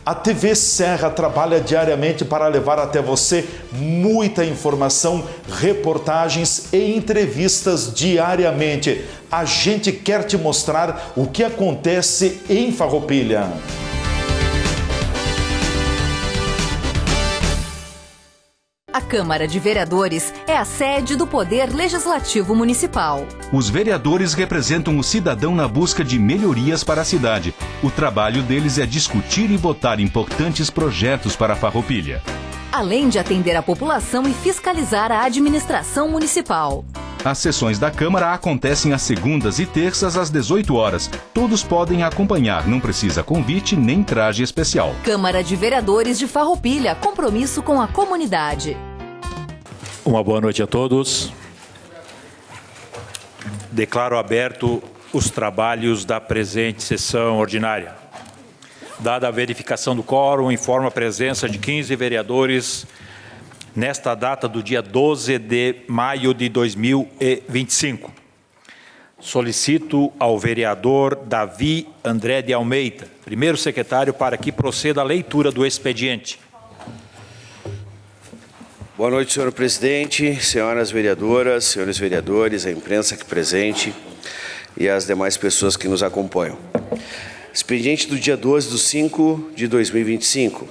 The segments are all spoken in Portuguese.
A TV Serra trabalha diariamente para levar até você muita informação, reportagens e entrevistas diariamente. A gente quer te mostrar o que acontece em Farroupilha. A Câmara de Vereadores é a sede do Poder Legislativo Municipal. Os vereadores representam o cidadão na busca de melhorias para a cidade. O trabalho deles é discutir e votar importantes projetos para a Farroupilha. Além de atender a população e fiscalizar a administração municipal. As sessões da Câmara acontecem às segundas e terças às 18 horas. Todos podem acompanhar, não precisa convite nem traje especial. Câmara de Vereadores de Farroupilha, compromisso com a comunidade. Uma boa noite a todos. Declaro aberto os trabalhos da presente sessão ordinária. Dada a verificação do quórum, informo a presença de 15 vereadores nesta data do dia 12 de maio de 2025. Solicito ao vereador Davi André de Almeida, primeiro secretário, para que proceda a leitura do expediente. Boa noite, senhor presidente, senhoras vereadoras, senhores vereadores, a imprensa aqui presente e as demais pessoas que nos acompanham. Expediente do dia 12/5/2025.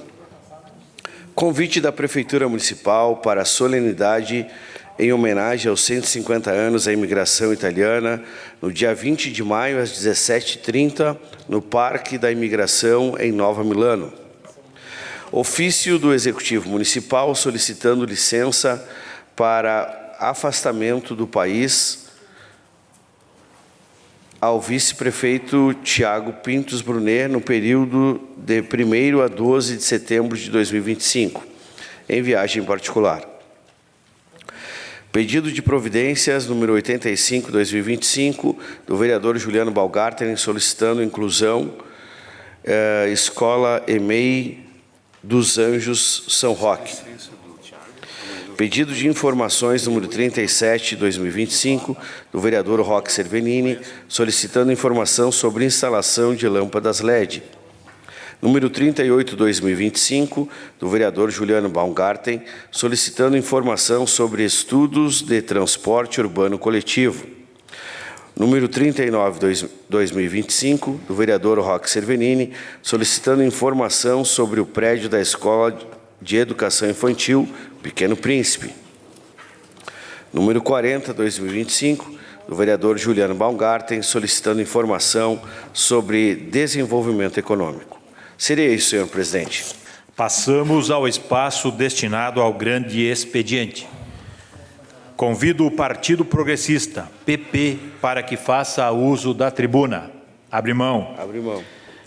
Convite da Prefeitura Municipal para a solenidade em homenagem aos 150 anos da imigração italiana, no dia 20 de maio, às 17h30, no Parque da Imigração, em Nova Milano. Ofício do Executivo Municipal solicitando licença para afastamento do país ao vice-prefeito Tiago Pintos Brunet no período de 1º a 12 de setembro de 2025, em viagem particular. Pedido de providências número 85/2025 do vereador Juliano Baumgarten solicitando inclusão Escola EMEI dos Anjos São Roque. Pedido de informações número 37/2025 do vereador Roque Cervenini, solicitando informação sobre instalação de lâmpadas LED. Número 38/2025 do vereador Juliano Baumgarten, solicitando informação sobre estudos de transporte urbano coletivo. Número 39/2025 do vereador Roque Cervenini, solicitando informação sobre o prédio da Escola de Educação Infantil Pequeno Príncipe. Número 40/2025, do vereador Juliano Baumgarten, solicitando informação sobre desenvolvimento econômico. Seria isso, senhor presidente. Passamos ao espaço destinado ao grande expediente. Convido o Partido Progressista, PP, para que faça uso da tribuna. Abre mão. Abre mão.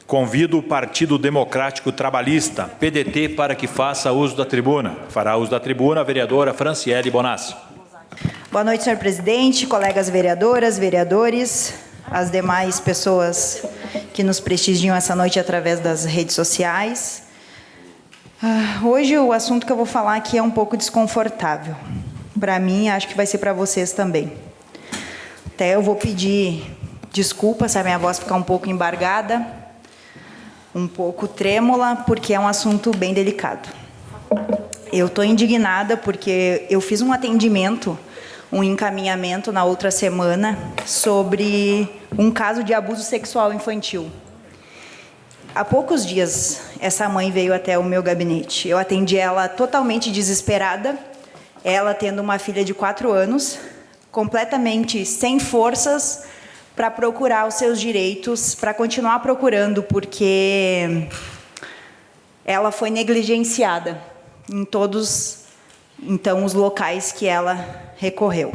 Convido o Partido Democrático Trabalhista, PDT, para que faça uso da tribuna. Fará uso da tribuna a vereadora Franciele Bonassi. Boa noite, senhor presidente, colegas vereadoras, vereadores, as demais pessoas que nos prestigiam essa noite através das redes sociais. Hoje o assunto que eu vou falar aqui é um pouco desconfortável. Para mim, acho que vai ser para vocês também. Até eu vou pedir desculpa se a minha voz ficar um pouco embargada, um pouco trêmula, porque é um assunto bem delicado. Eu estou indignada porque eu fiz um atendimento, um encaminhamento na outra semana sobre um caso de abuso sexual infantil. Há poucos dias, essa mãe veio até o meu gabinete. Eu atendi ela totalmente desesperada, ela tendo uma filha de 4 anos, completamente sem forças para procurar os seus direitos, para continuar procurando, porque ela foi negligenciada em todos, então, os locais que ela recorreu.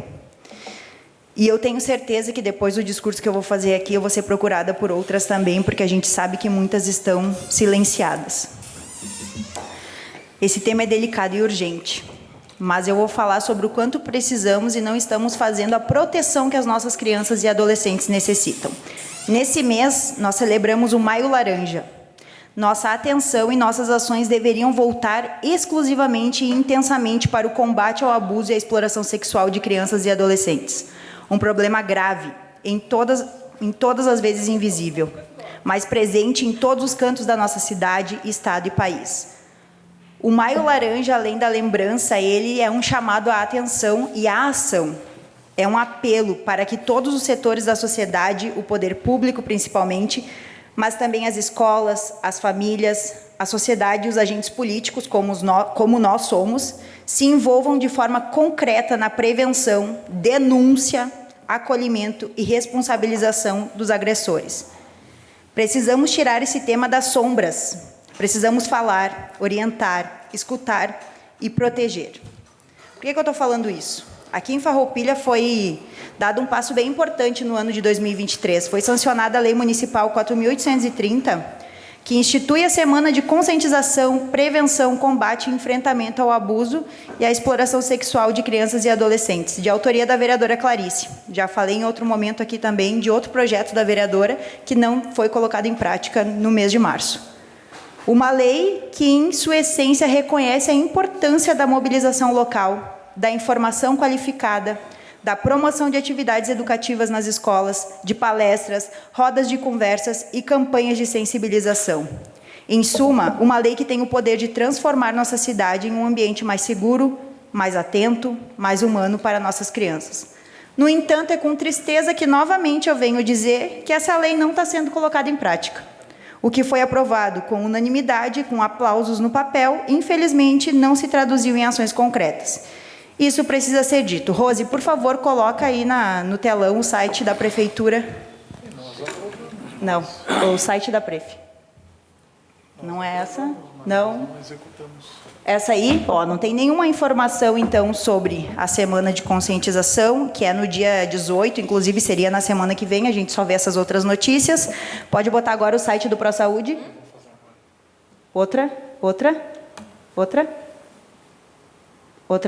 E eu tenho certeza que depois do discurso que eu vou fazer aqui, eu vou ser procurada por outras também, porque a gente sabe que muitas estão silenciadas. Esse tema é delicado e urgente, mas eu vou falar sobre o quanto precisamos e não estamos fazendo a proteção que as nossas crianças e adolescentes necessitam. Nesse mês, nós celebramos o Maio Laranja. Nossa atenção e nossas ações deveriam voltar exclusivamente e intensamente para o combate ao abuso e à exploração sexual de crianças e adolescentes. Um problema grave, em todas as vezes invisível. mas presente em todos os cantos da nossa cidade, estado e país. O Maio Laranja, além da lembrança, ele é um chamado à atenção e à ação. É um apelo para que todos os setores da sociedade, o poder público principalmente, mas também as escolas, as famílias, a sociedade e os agentes políticos, como nós somos, se envolvam de forma concreta na prevenção, denúncia, acolhimento e responsabilização dos agressores. Precisamos tirar esse tema das sombras. Precisamos falar, orientar, escutar e proteger. Por que eu estou falando isso? Aqui em Farroupilha foi dado um passo bem importante no ano de 2023. Foi sancionada a Lei Municipal 4.830, que institui a Semana de Conscientização, Prevenção, Combate e Enfrentamento ao Abuso e à Exploração Sexual de Crianças e Adolescentes, de autoria da vereadora Clarice. Já falei em outro momento aqui também de outro projeto da vereadora que não foi colocado em prática no mês de março. Uma lei que, em sua essência, reconhece a importância da mobilização local, da informação qualificada, da promoção de atividades educativas nas escolas, de palestras, rodas de conversas e campanhas de sensibilização. Em suma, uma lei que tem o poder de transformar nossa cidade em um ambiente mais seguro, mais atento, mais humano para nossas crianças. No entanto, é com tristeza que, novamente, eu venho dizer que essa lei não está sendo colocada em prática. O que foi aprovado com unanimidade, com aplausos no papel, infelizmente não se traduziu em ações concretas. Isso precisa ser dito. Rose, por favor, coloca aí no telão o site da Prefeitura. Não, o site da Pref. Não é essa? Não. Essa aí, ó, não tem nenhuma informação, então, sobre a Semana de Conscientização, que é no dia 18, inclusive seria na semana que vem, a gente só vê essas outras notícias. Pode botar agora o site do ProSaúde. Outra,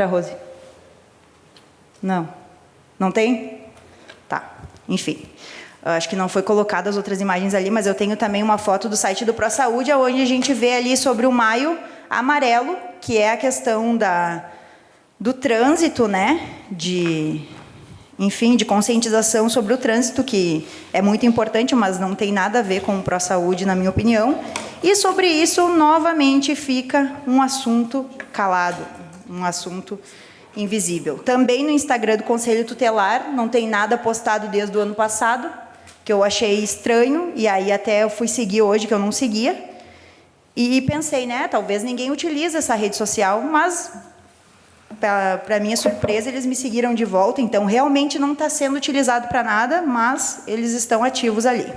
Rose. Não. Não tem? Tá. Enfim. Acho que não foi colocado as outras imagens ali, mas eu tenho também uma foto do site do ProSaúde, onde a gente vê ali sobre o Maio Amarelo, que é a questão do trânsito, né? Enfim, de conscientização sobre o trânsito, que é muito importante, mas não tem nada a ver com o ProSaúde, na minha opinião. E sobre isso, novamente, fica um assunto calado, um assunto invisível. Também no Instagram do Conselho Tutelar, não tem nada postado desde o ano passado, que eu achei estranho, e aí até eu fui seguir hoje, que eu não seguia, e pensei, né, talvez ninguém utilize essa rede social, mas, para minha surpresa, eles me seguiram de volta, então realmente não está sendo utilizado para nada, mas eles estão ativos ali.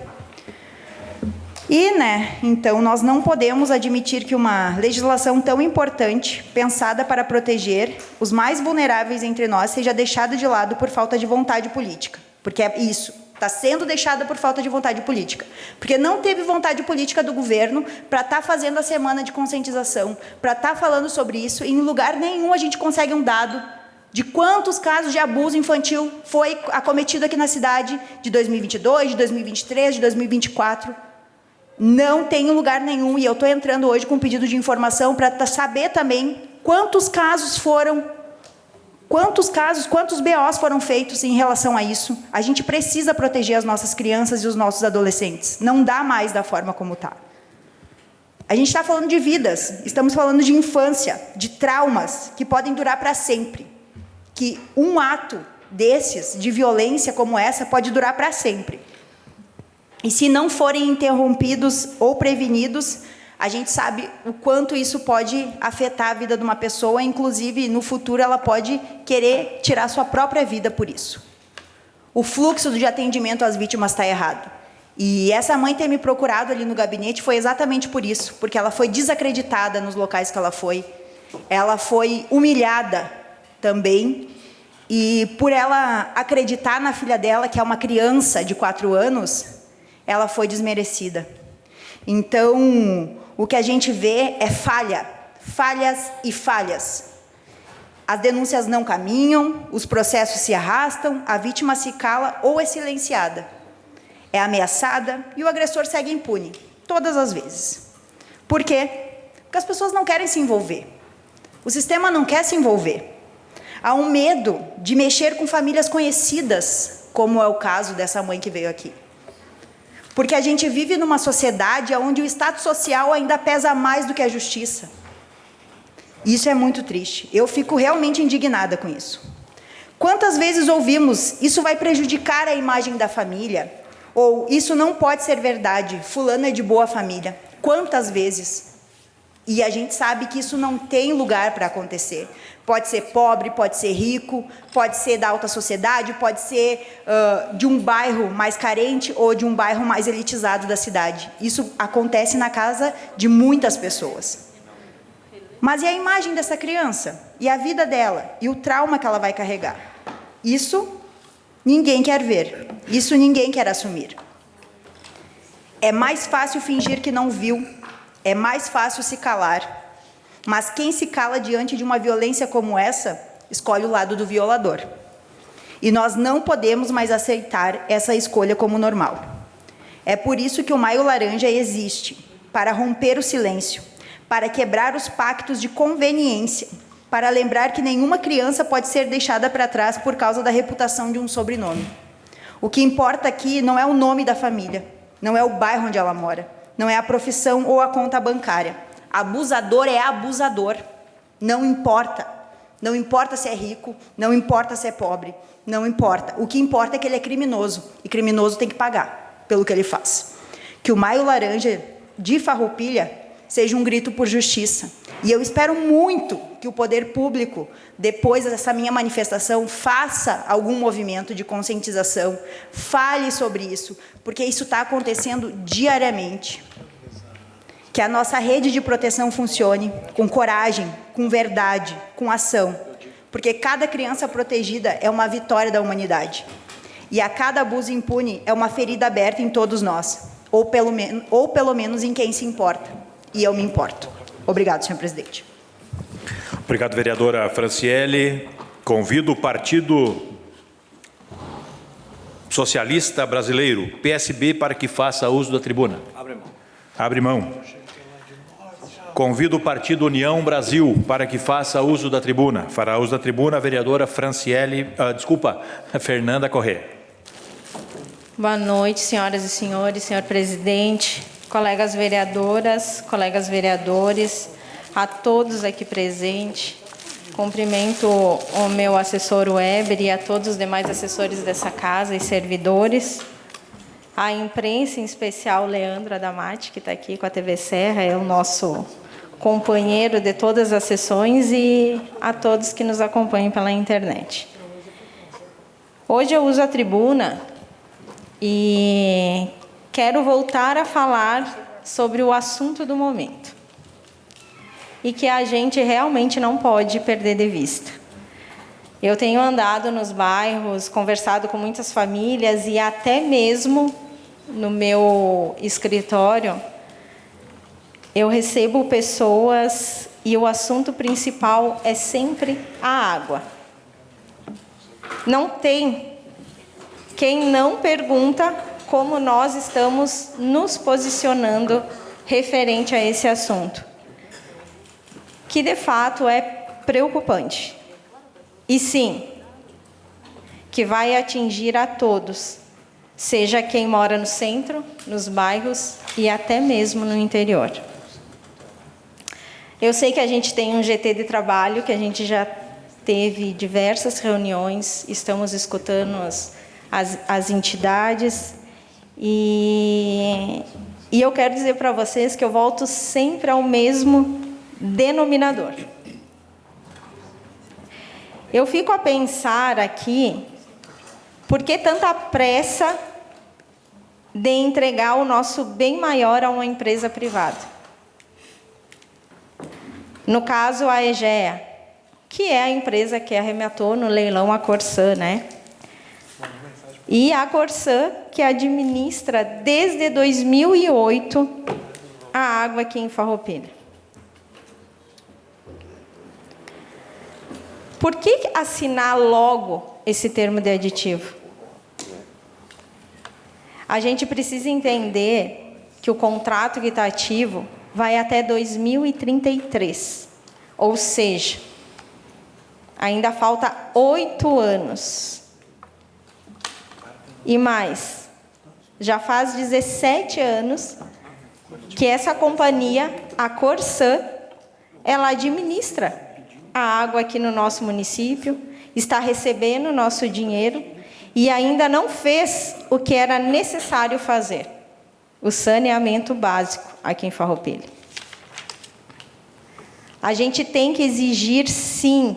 E, né, então, nós não podemos admitir que uma legislação tão importante, pensada para proteger os mais vulneráveis entre nós, seja deixada de lado por falta de vontade política. Porque é isso, está sendo deixada por falta de vontade política. Porque não teve vontade política do governo para estar fazendo a semana de conscientização, para estar falando sobre isso, e em lugar nenhum a gente consegue um dado de quantos casos de abuso infantil foi acometido aqui na cidade de 2022, de 2023, de 2024. Não tem lugar nenhum, e eu estou entrando hoje com um pedido de informação para saber também quantos casos, quantos BOs foram feitos em relação a isso. A gente precisa proteger as nossas crianças e os nossos adolescentes. Não dá mais da forma como está. A gente está falando de vidas, estamos falando de infância, de traumas que podem durar para sempre. Que um ato desses, de violência como essa, pode durar para sempre. E se não forem interrompidos ou prevenidos, a gente sabe o quanto isso pode afetar a vida de uma pessoa, inclusive no futuro ela pode querer tirar sua própria vida por isso. O fluxo de atendimento às vítimas está errado. E essa mãe ter me procurado ali no gabinete foi exatamente por isso, porque ela foi desacreditada nos locais que ela foi humilhada também, e por ela acreditar na filha dela, que é uma criança de 4 anos, ela foi desmerecida. Então, o que a gente vê é falhas e falhas. As denúncias não caminham, os processos se arrastam, a vítima se cala ou é silenciada. É ameaçada e o agressor segue impune, todas as vezes. Por quê? Porque as pessoas não querem se envolver. O sistema não quer se envolver. Há um medo de mexer com famílias conhecidas, como é o caso dessa mãe que veio aqui. Porque a gente vive numa sociedade onde o status social ainda pesa mais do que a justiça. Isso é muito triste. Eu fico realmente indignada com isso. Quantas vezes ouvimos, isso vai prejudicar a imagem da família? Ou, isso não pode ser verdade, fulano é de boa família. Quantas vezes? E a gente sabe que isso não tem lugar para acontecer. Pode ser pobre, pode ser rico, pode ser da alta sociedade, pode ser de um bairro mais carente ou de um bairro mais elitizado da cidade. Isso acontece na casa de muitas pessoas. Mas e a imagem dessa criança? E a vida dela? E o trauma que ela vai carregar? Isso ninguém quer ver. Isso ninguém quer assumir. É mais fácil fingir que não viu. É mais fácil se calar. Mas quem se cala diante de uma violência como essa, escolhe o lado do violador. E nós não podemos mais aceitar essa escolha como normal. É por isso que o Maio Laranja existe, para romper o silêncio, para quebrar os pactos de conveniência, para lembrar que nenhuma criança pode ser deixada para trás por causa da reputação de um sobrenome. O que importa aqui não é o nome da família, não é o bairro onde ela mora, não é a profissão ou a conta bancária. Abusador é abusador, não importa. Não importa se é rico, não importa se é pobre, não importa. O que importa é que ele é criminoso, e criminoso tem que pagar pelo que ele faz. Que o Maio Laranja de Farroupilha seja um grito por justiça. E eu espero muito que o poder público, depois dessa minha manifestação, faça algum movimento de conscientização, fale sobre isso, porque isso está acontecendo diariamente. Que a nossa rede de proteção funcione com coragem, com verdade, com ação, porque cada criança protegida é uma vitória da humanidade. E a cada abuso impune é uma ferida aberta em todos nós, ou pelo menos em quem se importa. E eu me importo. Obrigado, senhor presidente. Obrigado, vereadora Franciele. Convido o Partido Socialista Brasileiro, PSB, para que faça uso da tribuna. Abre mão. Convido o Partido União Brasil para que faça uso da tribuna. Fará uso da tribuna a vereadora Fernanda Corrêa. Boa noite, senhoras e senhores, senhor presidente, colegas vereadoras, colegas vereadores, a todos aqui presentes. Cumprimento o meu assessor Weber e a todos os demais assessores dessa casa e servidores. A imprensa, em especial o Leandro Adamati, que está aqui com a TV Serra, é o nosso companheiro de todas as sessões, e a todos que nos acompanham pela internet. Hoje eu uso a tribuna e quero voltar a falar sobre o assunto do momento, e que a gente realmente não pode perder de vista. Eu tenho andado nos bairros, conversado com muitas famílias, e até mesmo no meu escritório, eu recebo pessoas e o assunto principal é sempre a água. Não tem quem não pergunta como nós estamos nos posicionando referente a esse assunto, que de fato é preocupante. E sim, que vai atingir a todos, seja quem mora no centro, nos bairros e até mesmo no interior. Eu sei que a gente tem um GT de trabalho, que a gente já teve diversas reuniões, estamos escutando as entidades, e eu quero dizer para vocês que eu volto sempre ao mesmo denominador. Eu fico a pensar aqui, por que tanta pressa de entregar o nosso bem maior a uma empresa privada? No caso, a EGEA, que é a empresa que arrematou no leilão a Corsã, né? E a Corsã, que administra desde 2008 a água aqui em Farroupilha. Por que assinar logo esse termo de aditivo? A gente precisa entender que o contrato que está ativo vai até 2033. Ou seja, ainda falta 8 anos. E mais, Já faz 17 anos que essa companhia, a Corsã, ela administra a água aqui no nosso município, está recebendo o nosso dinheiro e ainda não fez o que era necessário fazer, o saneamento básico aqui em Farroupilha. A gente tem que exigir, sim,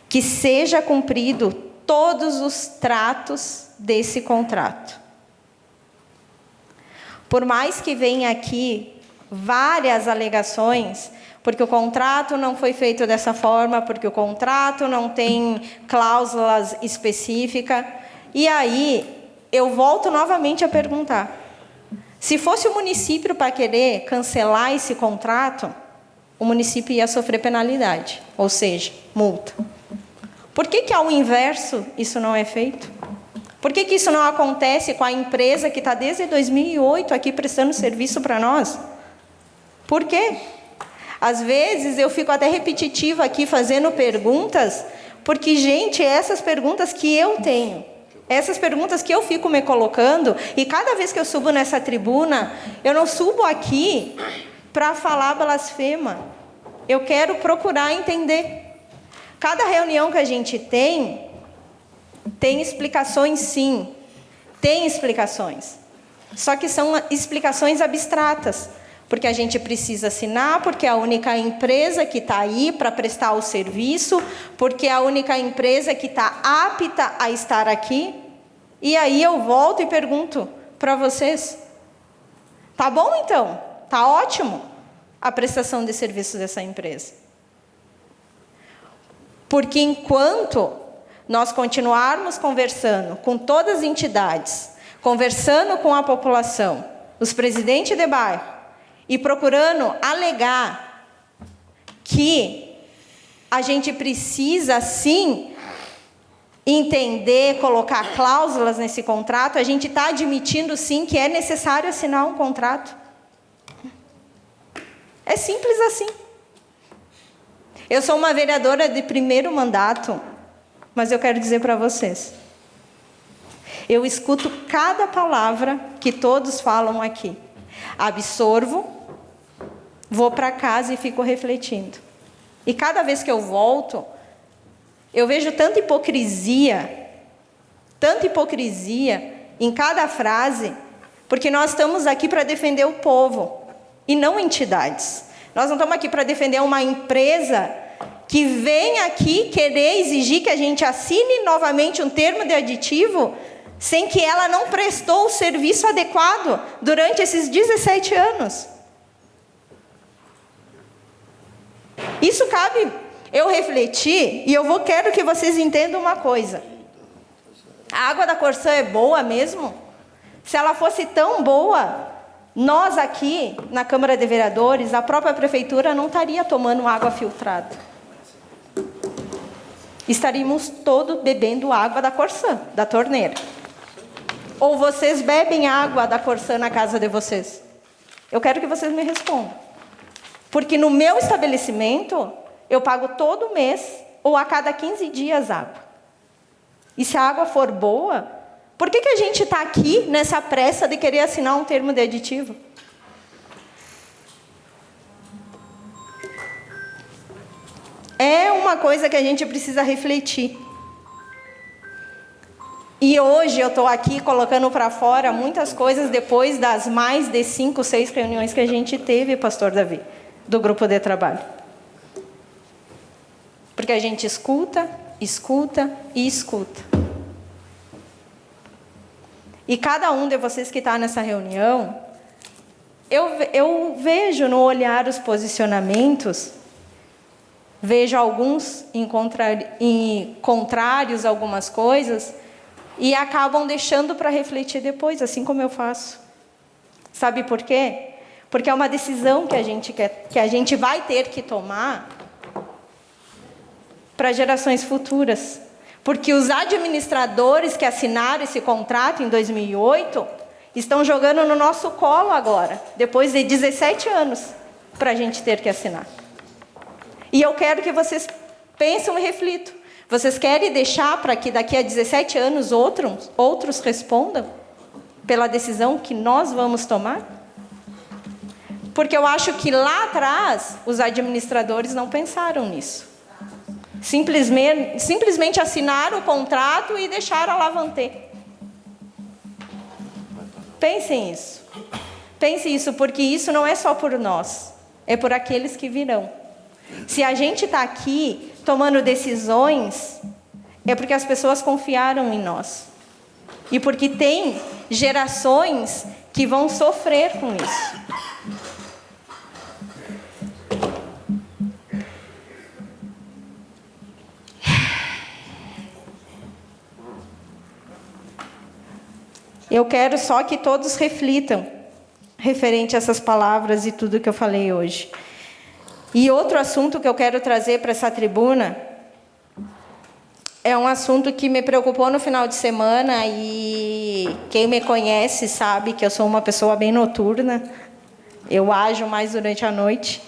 que seja cumprido todos os tratos desse contrato. Por mais que venha aqui várias alegações, porque o contrato não foi feito dessa forma, porque o contrato não tem cláusulas específicas, e aí eu volto novamente a perguntar, se fosse o município para querer cancelar esse contrato, o município ia sofrer penalidade, ou seja, multa. Por que ao inverso isso não é feito? Por que isso não acontece com a empresa que está desde 2008 aqui prestando serviço para nós? Por quê? Às vezes eu fico até repetitiva aqui fazendo perguntas, porque, gente, essas perguntas que eu tenho, essas perguntas que eu fico me colocando, e cada vez que eu subo nessa tribuna, eu não subo aqui para falar blasfema. Eu quero procurar entender. Cada reunião que a gente tem explicações, sim. Tem explicações. Só que são explicações abstratas. Porque a gente precisa assinar, porque é a única empresa que está aí para prestar o serviço, porque é a única empresa que está apta a estar aqui. E aí eu volto e pergunto para vocês, tá bom então? Tá ótimo a prestação de serviços dessa empresa. Porque enquanto nós continuarmos conversando com todas as entidades, conversando com a população, os presidentes de bairro, e procurando alegar que a gente precisa, sim, entender, colocar cláusulas nesse contrato, a gente está admitindo, sim, que é necessário assinar um contrato. É simples assim. Eu sou uma vereadora de primeiro mandato, mas eu quero dizer para vocês, eu escuto cada palavra que todos falam aqui. Absorvo, vou para casa e fico refletindo. E cada vez que eu volto, eu vejo tanta hipocrisia em cada frase, porque nós estamos aqui para defender o povo e não entidades. Nós não estamos aqui para defender uma empresa que vem aqui querer exigir que a gente assine novamente um termo de aditivo sem que ela não prestou o serviço adequado durante esses 17 anos. Isso cabe eu refletir, e quero que vocês entendam uma coisa. A água da Corsã é boa mesmo? Se ela fosse tão boa, nós aqui, na Câmara de Vereadores, a própria Prefeitura não estaria tomando água filtrada. Estaríamos todos bebendo água da Corsã, da torneira. Ou vocês bebem água da Corsã na casa de vocês? Eu quero que vocês me respondam. Porque no meu estabelecimento, eu pago todo mês, ou a cada 15 dias, água. E se a água for boa, por que a gente está aqui nessa pressa de querer assinar um termo de aditivo? É uma coisa que a gente precisa refletir. E hoje eu estou aqui colocando para fora muitas coisas depois das mais de 5, 6 reuniões que a gente teve, pastor Davi, do grupo de trabalho. Porque a gente escuta, escuta e escuta. E cada um de vocês que está nessa reunião, eu vejo no olhar os posicionamentos, vejo alguns contrários a algumas coisas, e acabam deixando para refletir depois, assim como eu faço. Sabe por quê? Porque é uma decisão que a gente vai ter que tomar para gerações futuras. Porque os administradores que assinaram esse contrato em 2008 estão jogando no nosso colo agora, depois de 17 anos, para a gente ter que assinar. E eu quero que vocês pensem e reflitam. Vocês querem deixar para que daqui a 17 anos outros respondam pela decisão que nós vamos tomar? Porque eu acho que lá atrás, os administradores não pensaram nisso. Simplesmente assinaram o contrato e deixaram a lavantê. Pensem isso. Pensem isso, porque isso não é só por nós, é por aqueles que virão. Se a gente está aqui tomando decisões, é porque as pessoas confiaram em nós. E porque tem gerações que vão sofrer com isso. Eu quero só que todos reflitam referente a essas palavras e tudo que eu falei hoje. E outro assunto que eu quero trazer para essa tribuna é um assunto que me preocupou no final de semana, e quem me conhece sabe que eu sou uma pessoa bem noturna. Eu ajo mais durante a noite.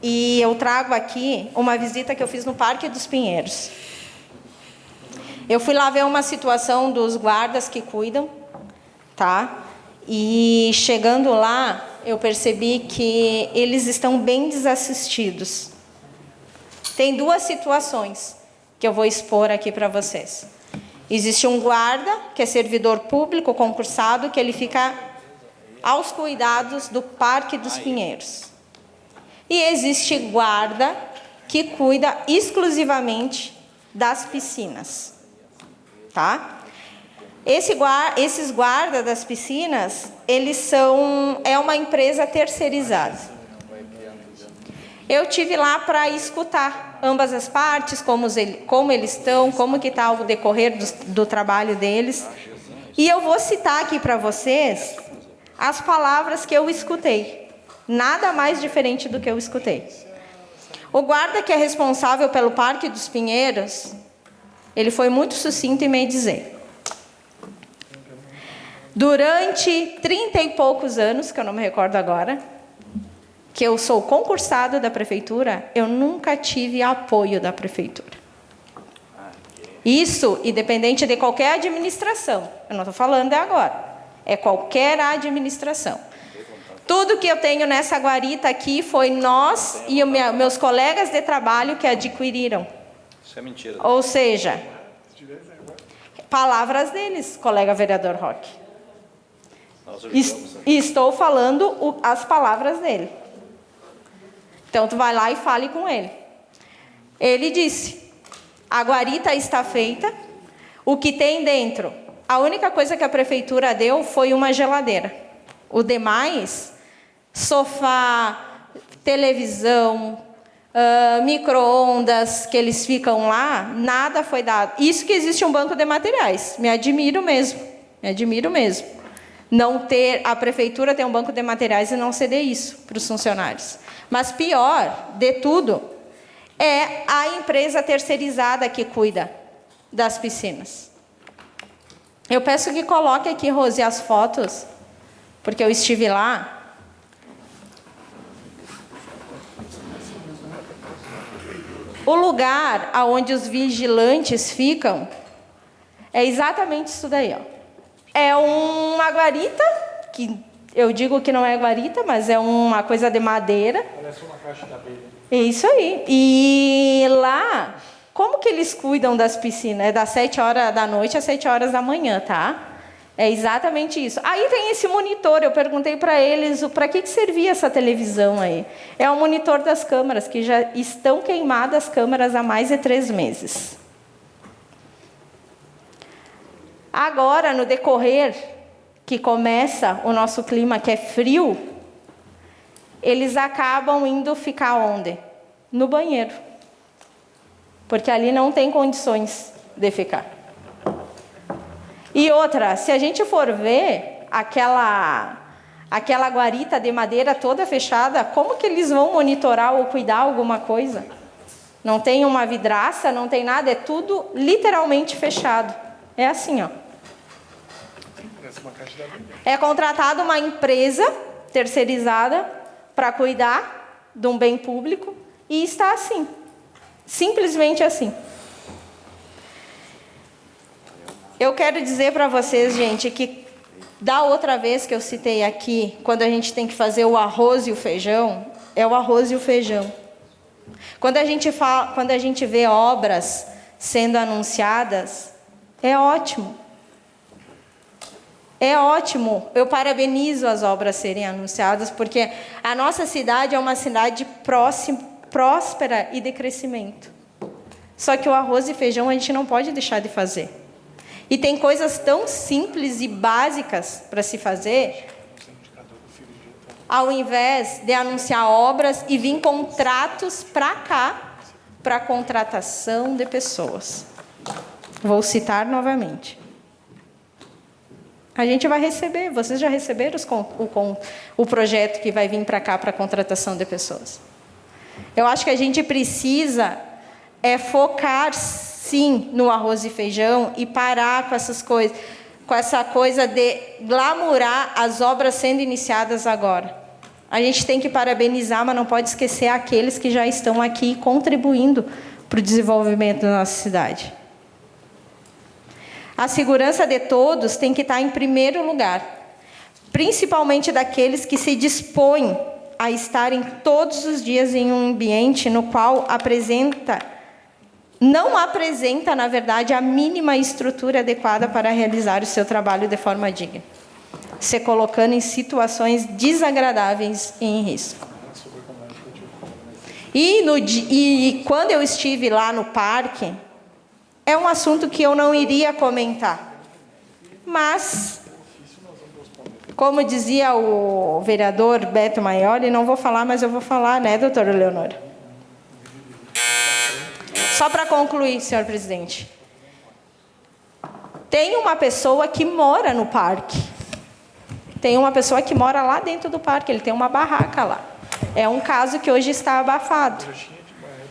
E eu trago aqui uma visita que eu fiz no Parque dos Pinheiros. Eu fui lá ver uma situação dos guardas que cuidam, tá? E chegando lá, eu percebi que eles estão bem desassistidos. Tem duas situações que eu vou expor aqui para vocês. Existe um guarda, que é servidor público concursado, que ele fica aos cuidados do Parque dos Pinheiros. E existe guarda que cuida exclusivamente das piscinas. Tá? Esses guardas das piscinas, é uma empresa terceirizada. Eu tive lá para escutar ambas as partes, como eles estão, como que está o decorrer do trabalho deles. E eu vou citar aqui para vocês as palavras que eu escutei. Nada mais diferente do que eu escutei. O guarda que é responsável pelo Parque dos Pinheiros, ele foi muito sucinto em me dizer: durante 30 e poucos anos, que eu não me recordo agora, que eu sou concursado da prefeitura, eu nunca tive apoio da prefeitura. Isso independente de qualquer administração. Eu não estou falando de agora. É qualquer administração. Tudo que eu tenho nessa guarita aqui foi nós e meus colegas de trabalho que adquiriram. Isso é mentira. Ou seja, palavras deles, colega vereador Roque. Estou falando as palavras dele. Então, tu vai lá e fale com ele. Ele disse: a guarita está feita, o que tem dentro, a única coisa que a prefeitura deu foi uma geladeira. O demais, sofá, televisão, micro-ondas que eles ficam lá, nada foi dado. Isso que existe um banco de materiais. Me admiro mesmo. Não ter, a prefeitura ter um banco de materiais e não ceder isso para os funcionários. Mas pior de tudo é a empresa terceirizada que cuida das piscinas. Eu peço que coloque aqui, Rose, as fotos, porque eu estive lá. O lugar onde os vigilantes ficam é exatamente isso daí, ó. É uma guarita, que eu digo que não é guarita, mas é uma coisa de madeira. Parece uma caixa de abelha. É isso aí. E lá, como que eles cuidam das piscinas? É das 7 horas da noite às 7 horas da manhã, tá? É exatamente isso. Aí tem esse monitor, eu perguntei para eles para que servia essa televisão aí. É o monitor das câmeras, que já estão queimadas as câmeras há mais de 3 meses. Agora, no decorrer, que começa o nosso clima, que é frio, eles acabam indo ficar onde? No banheiro. Porque ali não tem condições de ficar. E outra, se a gente for ver aquela guarita de madeira toda fechada, como que eles vão monitorar ou cuidar alguma coisa? Não tem uma vidraça, não tem nada, é tudo literalmente fechado. É assim, ó. É contratada uma empresa terceirizada para cuidar de um bem público e está assim. Simplesmente assim. Eu quero dizer para vocês, gente, que Da outra vez que eu citei aqui, quando a gente tem que fazer o arroz e o feijão, é o arroz e o feijão. Quando a gente vê obras sendo anunciadas, é ótimo. É ótimo, eu parabenizo as obras serem anunciadas, porque a nossa cidade é uma cidade próspera e de crescimento. Só que o arroz e feijão a gente não pode deixar de fazer. E tem coisas tão simples e básicas para se fazer, ao invés de anunciar obras e vir contratos para cá, para contratação de pessoas. Vou citar novamente. A gente vai receber, vocês já receberam o projeto que vai vir para cá para contratação de pessoas. Eu acho que a gente precisa focar, sim, no arroz e feijão e parar com essas coisas, com essa coisa de glamourar as obras sendo iniciadas agora. A gente tem que parabenizar, mas não pode esquecer aqueles que já estão aqui contribuindo para o desenvolvimento da nossa cidade. A segurança de todos tem que estar em primeiro lugar, principalmente daqueles que se dispõem a estarem todos os dias em um ambiente no qual não apresenta, na verdade, a mínima estrutura adequada para realizar o seu trabalho de forma digna, se colocando em situações desagradáveis e em risco. E quando eu estive lá no parque, é um assunto que eu não iria comentar. Mas, como dizia o vereador Beto Maioli, não vou falar, mas eu vou falar, né, doutora Leonora? Só para concluir, senhor presidente. Tem uma pessoa que mora no parque. Tem uma pessoa que mora lá dentro do parque, ele tem uma barraca lá. É um caso que hoje está abafado.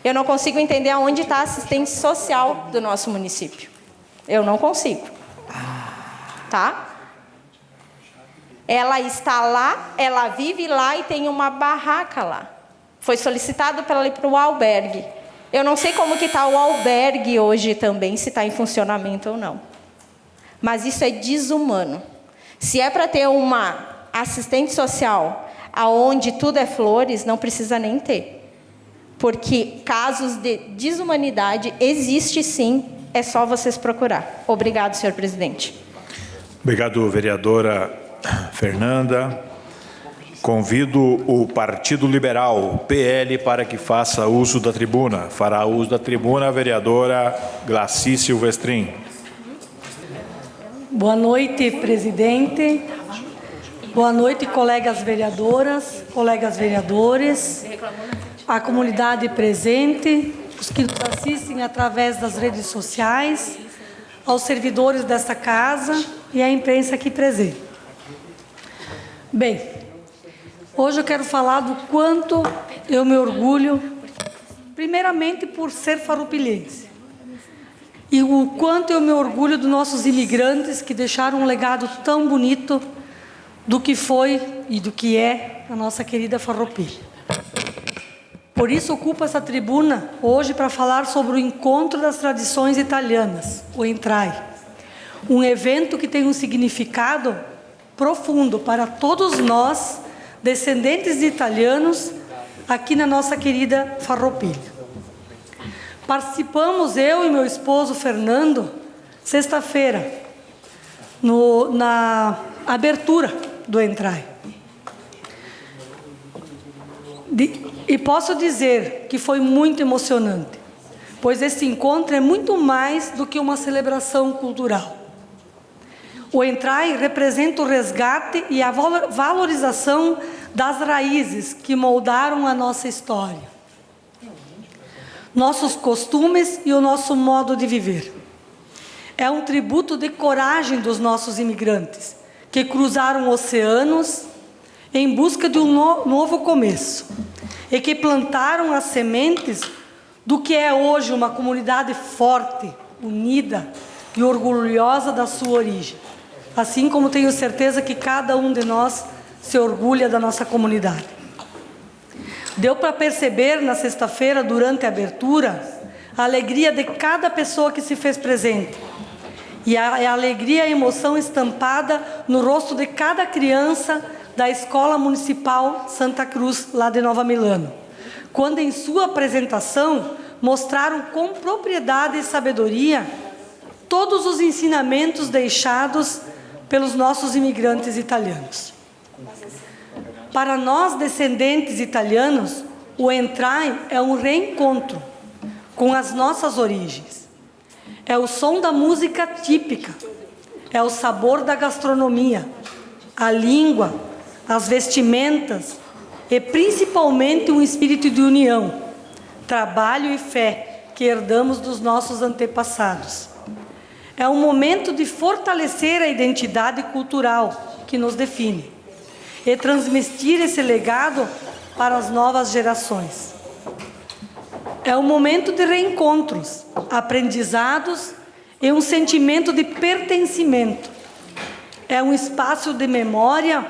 Eu não consigo entender aonde está a assistência social do nosso município. Eu não consigo. Tá? Ela está lá, ela vive lá e tem uma barraca lá. Foi solicitado para ela ir para o albergue. Eu não sei como que está o albergue hoje também, se está em funcionamento ou não. Mas isso é desumano. Se é para ter uma assistente social aonde tudo é flores, não precisa nem ter. Porque casos de desumanidade existe sim, é só vocês procurar. Obrigado, senhor presidente. Obrigado, vereadora Fernanda. Convido o Partido Liberal, PL, para que faça uso da tribuna. Fará uso da tribuna a vereadora Glaci Silvestrin. Boa noite, presidente. Boa noite, colegas vereadoras, colegas vereadores, a comunidade presente, os que nos assistem através das redes sociais, aos servidores desta casa e à imprensa aqui presente. Bem, hoje eu quero falar do quanto eu me orgulho, primeiramente por ser farroupilhense, e o quanto eu me orgulho dos nossos imigrantes que deixaram um legado tão bonito do que foi e do que é a nossa querida Farroupilha. Por isso ocupo essa tribuna hoje para falar sobre o Encontro das Tradições Italianas, o ENTRAI. Um evento que tem um significado profundo para todos nós, descendentes de italianos, aqui na nossa querida Farroupilha. Participamos, eu e meu esposo Fernando, sexta-feira, na abertura do ENTRAI. E posso dizer que foi muito emocionante, pois esse encontro é muito mais do que uma celebração cultural. O ENTRAI representa o resgate e a valorização das raízes que moldaram a nossa história, nossos costumes e o nosso modo de viver. É um tributo de coragem dos nossos imigrantes, que cruzaram oceanos em busca de um novo começo e que plantaram as sementes do que é hoje uma comunidade forte, unida e orgulhosa da sua origem. Assim como tenho certeza que cada um de nós se orgulha da nossa comunidade. Deu para perceber na sexta-feira, durante a abertura, a alegria de cada pessoa que se fez presente E a alegria e a emoção estampada no rosto de cada criança da Escola Municipal Santa Cruz, lá de Nova Milano, quando em sua apresentação mostraram com propriedade e sabedoria todos os ensinamentos deixados pelos nossos imigrantes italianos. Para nós, descendentes italianos, o Entrai é um reencontro com as nossas origens. É o som da música típica, é o sabor da gastronomia, a língua, as vestimentas e principalmente um espírito de união, trabalho e fé que herdamos dos nossos antepassados. É um momento de fortalecer a identidade cultural que nos define e transmitir esse legado para as novas gerações. É um momento de reencontros, aprendizados e um sentimento de pertencimento. É um espaço de memória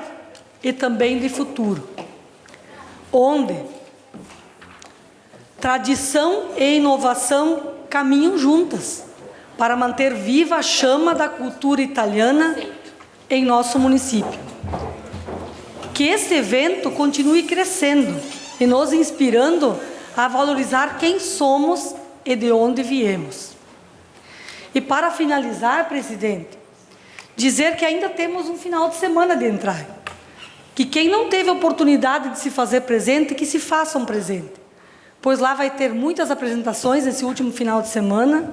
e também de futuro, onde tradição e inovação caminham juntas para manter viva a chama da cultura italiana em nosso município. Que esse evento continue crescendo e nos inspirando a valorizar quem somos e de onde viemos. E para finalizar, presidente, dizer que ainda temos um final de semana de entrar. Que quem não teve oportunidade de se fazer presente, que se façam presente. Pois lá vai ter muitas apresentações nesse último final de semana.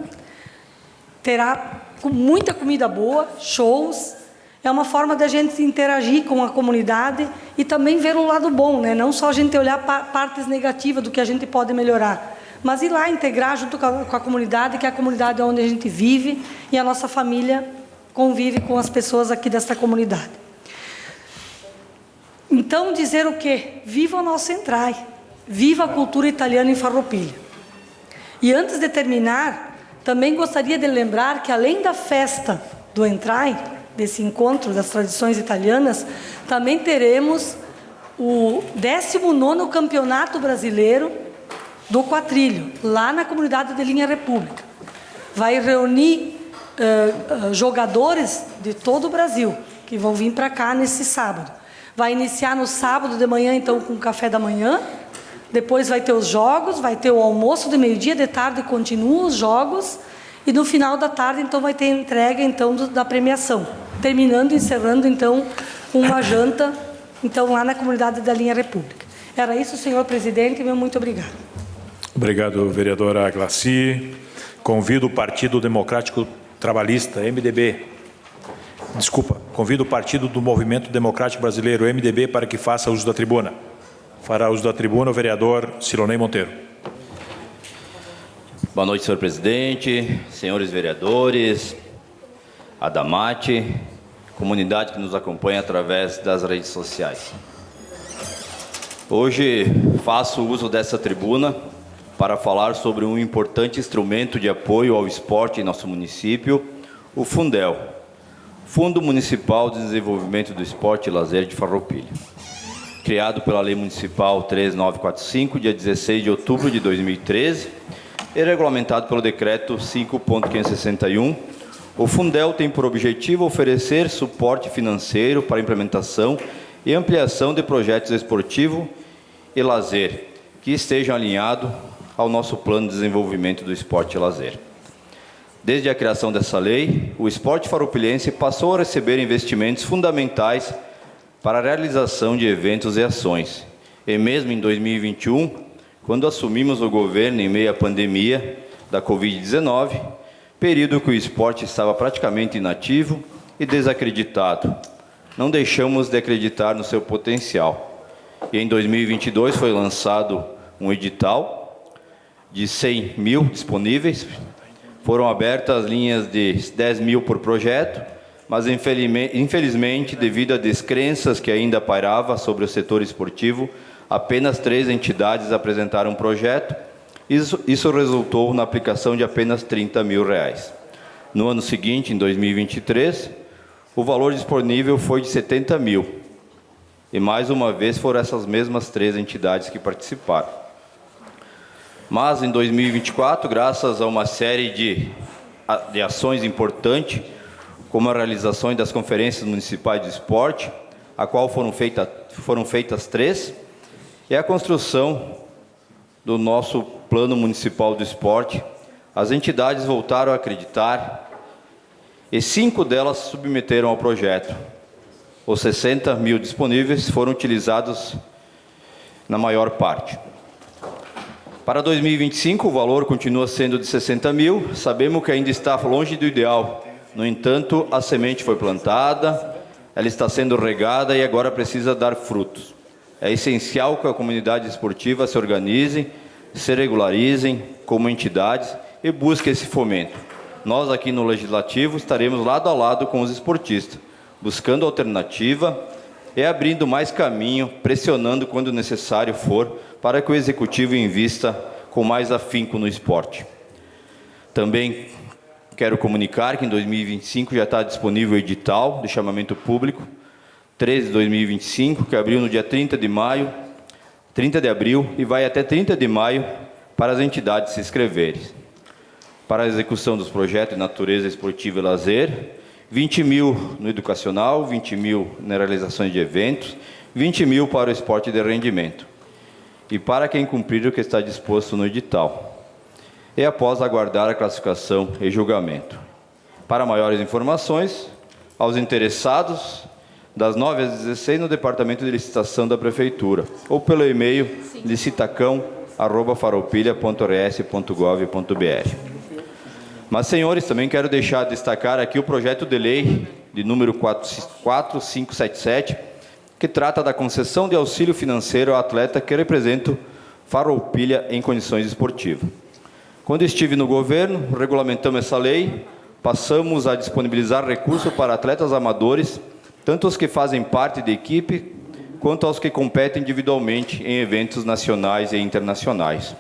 Terá muita comida boa, shows. É uma forma da gente interagir com a comunidade e também ver o lado bom, né? Não só a gente olhar partes negativas do que a gente pode melhorar, mas ir lá integrar junto com a comunidade, que é a comunidade onde a gente vive e a nossa família convive com as pessoas aqui desta comunidade. Então, dizer o quê? Viva o nosso Entrai, viva a cultura italiana em Farroupilha. E antes de terminar, também gostaria de lembrar que, além da festa do Entrai, desse encontro das tradições italianas, também teremos o 19º Campeonato Brasileiro do Quatrilho, lá na comunidade de Linha República. Vai reunir jogadores de todo o Brasil, que vão vir para cá nesse sábado. Vai iniciar no sábado de manhã, então, com o café da manhã, depois vai ter os jogos, vai ter o almoço de meio-dia, de tarde continuam os jogos, e no final da tarde, então, vai ter a entrega, então, da premiação. Terminando, encerrando, então, com uma janta, então, lá na comunidade da Linha República. Era isso, senhor presidente, meu muito obrigado. Obrigado, vereadora Glaci. Convido o Partido Democrático Trabalhista, convido o Partido do Movimento Democrático Brasileiro, MDB, para que faça uso da tribuna. Fará uso da tribuna o vereador Silonei Monteiro. Boa noite, senhor presidente, senhores vereadores, Adamate, comunidade que nos acompanha através das redes sociais. Hoje faço uso dessa tribuna para falar sobre um importante instrumento de apoio ao esporte em nosso município, o Fundel, Fundo Municipal de Desenvolvimento do Esporte e Lazer de Farroupilha. Criado pela Lei Municipal 3945, dia 16 de outubro de 2013, e regulamentado pelo Decreto 5.561, o Fundel tem por objetivo oferecer suporte financeiro para a implementação e ampliação de projetos esportivos e lazer que estejam alinhados ao nosso plano de desenvolvimento do esporte e lazer. Desde a criação dessa lei, o esporte farroupilhense passou a receber investimentos fundamentais para a realização de eventos e ações. E mesmo em 2021, quando assumimos o governo em meio à pandemia da Covid-19, período que o esporte estava praticamente inativo e desacreditado, não deixamos de acreditar no seu potencial. E em 2022 foi lançado um edital de 100 mil disponíveis. Foram abertas linhas de 10 mil por projeto, mas infelizmente, devido a descrenças que ainda pairava sobre o setor esportivo, apenas 3 entidades apresentaram um projeto. Isso resultou na aplicação de apenas R$30 mil. No ano seguinte, em 2023, o valor disponível foi de 70 mil. E mais uma vez foram essas mesmas 3 entidades que participaram. Mas em 2024, graças a uma série de de ações importantes, como a realização das conferências municipais de esporte, a qual foram feitas 3, e a construção do nosso Plano Municipal do Esporte. As entidades voltaram a acreditar e 5 delas se submeteram ao projeto. Os 60 mil disponíveis foram utilizados na maior parte. Para 2025, o valor continua sendo de 60 mil. Sabemos que ainda está longe do ideal. No entanto, a semente foi plantada, ela está sendo regada e agora precisa dar frutos. É essencial que a comunidade esportiva se organize, se regularizem como entidades e busque esse fomento. Nós aqui no Legislativo estaremos lado a lado com os esportistas, buscando alternativa e abrindo mais caminho, pressionando quando necessário for, para que o Executivo invista com mais afinco no esporte. Também quero comunicar que em 2025 já está disponível o edital de chamamento público 13 de 2025, que abriu no dia 30 de abril e vai até 30 de maio para as entidades se inscreverem. Para a execução dos projetos de natureza esportiva e lazer, 20 mil no educacional, 20 mil na realização de eventos, 20 mil para o esporte de rendimento. E para quem cumprir o que está disposto no edital. E após aguardar a classificação e julgamento. Para maiores informações, aos interessados, das 9 às 16 no Departamento de Licitação da Prefeitura, ou pelo e-mail licitacão@faropilha.rs.gov.br. Mas, senhores, também quero destacar aqui o projeto de lei de número 4577, que trata da concessão de auxílio financeiro ao atleta que representa Farroupilha em condições esportivas. Quando estive no governo, regulamentamos essa lei, passamos a disponibilizar recursos para atletas amadores, tanto os que fazem parte da equipe, quanto aos que competem individualmente em eventos nacionais e internacionais.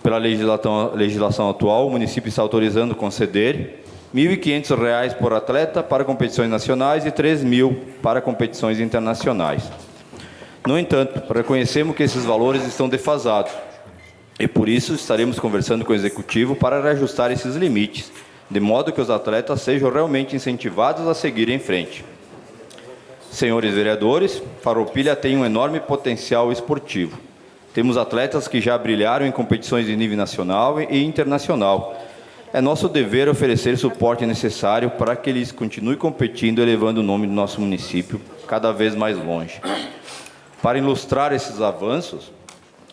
Pela legislação atual, o município está autorizando conceder R$ 1.500 por atleta para competições nacionais e R$ 3.000 para competições internacionais. No entanto, reconhecemos que esses valores estão defasados e, por isso, estaremos conversando com o Executivo para reajustar esses limites, de modo que os atletas sejam realmente incentivados a seguir em frente. Senhores vereadores, Farroupilha tem um enorme potencial esportivo. Temos atletas que já brilharam em competições de nível nacional e internacional. É nosso dever oferecer o suporte necessário para que eles continuem competindo e levando o nome do nosso município cada vez mais longe. Para ilustrar esses avanços,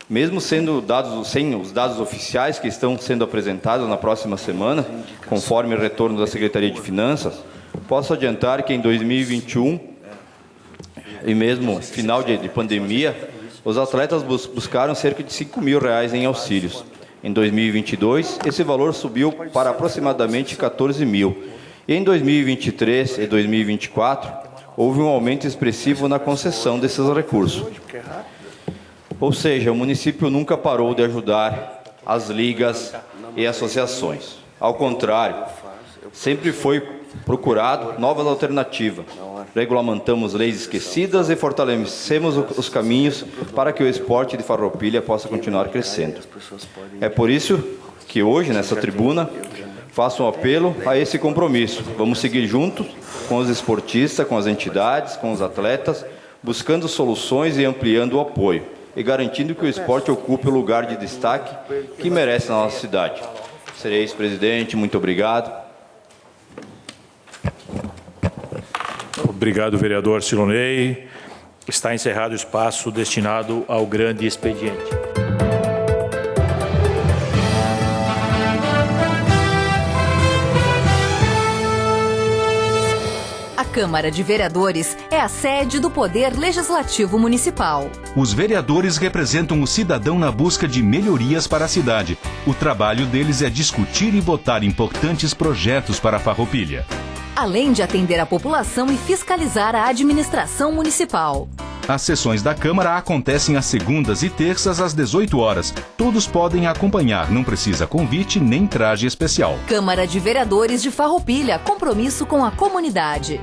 mesmo sendo sem os dados oficiais que estão sendo apresentados na próxima semana, conforme o retorno da Secretaria de Finanças, posso adiantar que em 2021, e mesmo final de pandemia, os atletas buscaram cerca de R$ 5.000 em auxílios. Em 2022, esse valor subiu para aproximadamente 14 mil. E em 2023 e 2024, houve um aumento expressivo na concessão desses recursos. Ou seja, o município nunca parou de ajudar as ligas e associações. Ao contrário, sempre foi procurado novas alternativas. Regulamentamos leis esquecidas e fortalecemos os caminhos para que o esporte de Farroupilha possa continuar crescendo. É por isso que hoje, nessa tribuna, faço um apelo a esse compromisso. Vamos seguir juntos com os esportistas, com as entidades, com os atletas, buscando soluções e ampliando o apoio, e garantindo que o esporte ocupe o lugar de destaque que merece na nossa cidade. Serei ex-presidente, muito obrigado. Obrigado, vereador Silonei. Está encerrado o espaço destinado ao grande expediente. A Câmara de Vereadores é a sede do Poder Legislativo Municipal. Os vereadores representam o cidadão na busca de melhorias para a cidade. O trabalho deles é discutir e votar importantes projetos para a Farroupilha, além de atender a população e fiscalizar a administração municipal. As sessões da Câmara acontecem às segundas e terças às 18 horas. Todos podem acompanhar, não precisa convite nem traje especial. Câmara de Vereadores de Farroupilha, compromisso com a comunidade.